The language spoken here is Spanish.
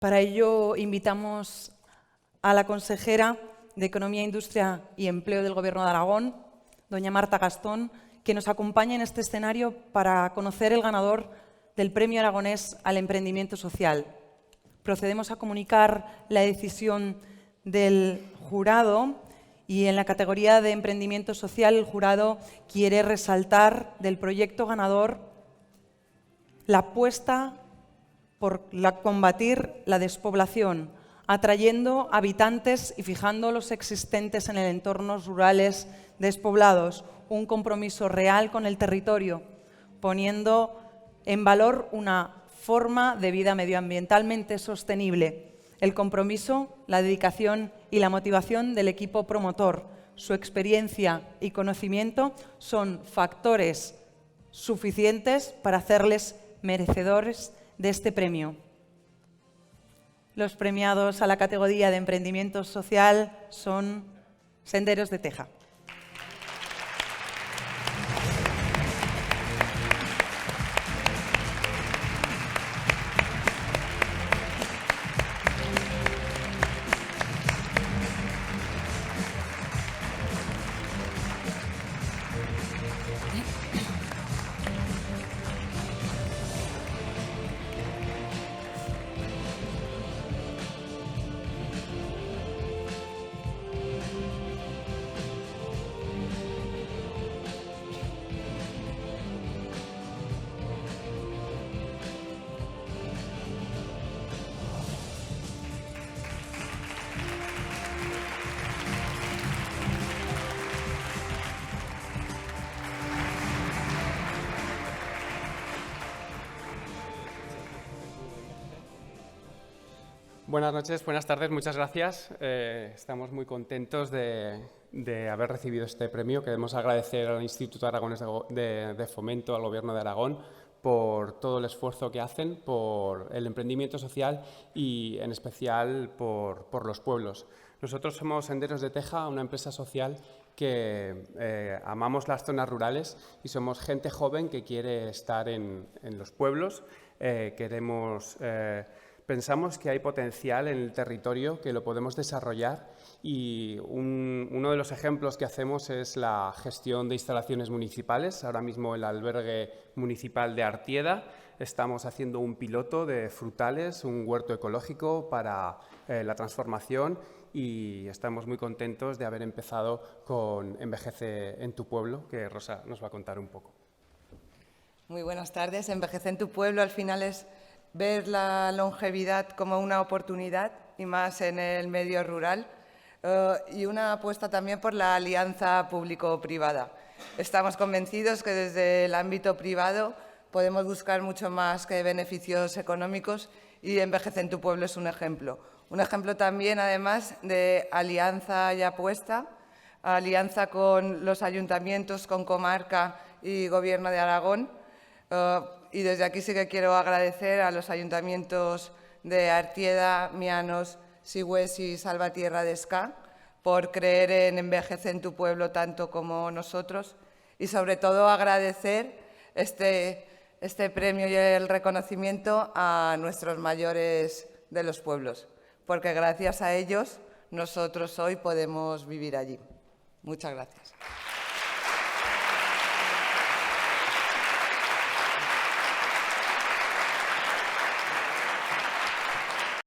Para ello, invitamos a la consejera de Economía, Industria y Empleo del Gobierno de Aragón, doña Marta Gastón, que nos acompañe en este escenario para conocer el ganador del Premio Aragonés al Emprendimiento Social. Procedemos a comunicar la decisión del jurado y en la categoría de Emprendimiento Social el jurado quiere resaltar del proyecto ganador la apuesta por combatir la despoblación, atrayendo habitantes y fijando los existentes en el entornos rurales despoblados, un compromiso real con el territorio, poniendo en valor una forma de vida medioambientalmente sostenible, el compromiso, la dedicación y la motivación del equipo promotor, su experiencia y conocimiento son factores suficientes para hacerles merecedores de este premio. Los premiados a la categoría de Emprendimiento Social son Senderos de Teja. Buenas noches, buenas tardes, muchas gracias. Estamos muy contentos de haber recibido este premio. Queremos agradecer al Instituto Aragonés de Fomento, al Gobierno de Aragón, por todo el esfuerzo que hacen, por el emprendimiento social y, en especial, por los pueblos. Nosotros somos Senderos de Teja, una empresa social que amamos las zonas rurales y somos gente joven que quiere estar en los pueblos. Pensamos que hay potencial en el territorio, que lo podemos desarrollar y uno de los ejemplos que hacemos es la gestión de instalaciones municipales. Ahora mismo el albergue municipal de Artieda estamos haciendo un piloto de frutales, un huerto ecológico para la transformación y estamos muy contentos de haber empezado con Envejece en tu pueblo, que Rosa nos va a contar un poco. Muy buenas tardes. Envejece en tu pueblo al final es ver la longevidad como una oportunidad y más en el medio rural y una apuesta también por la alianza público-privada. Estamos convencidos que desde el ámbito privado podemos buscar mucho más que beneficios económicos y Envejece en tu pueblo es un ejemplo. Un ejemplo también, además, de alianza y apuesta, alianza con los ayuntamientos, con comarca y Gobierno de Aragón. Y desde aquí sí que quiero agradecer a los ayuntamientos de Artieda, Mianos, Sigüés y Salvatierra de Escá por creer en Envejece en tu pueblo tanto como nosotros y sobre todo agradecer este premio y el reconocimiento a nuestros mayores de los pueblos, porque gracias a ellos nosotros hoy podemos vivir allí. Muchas gracias.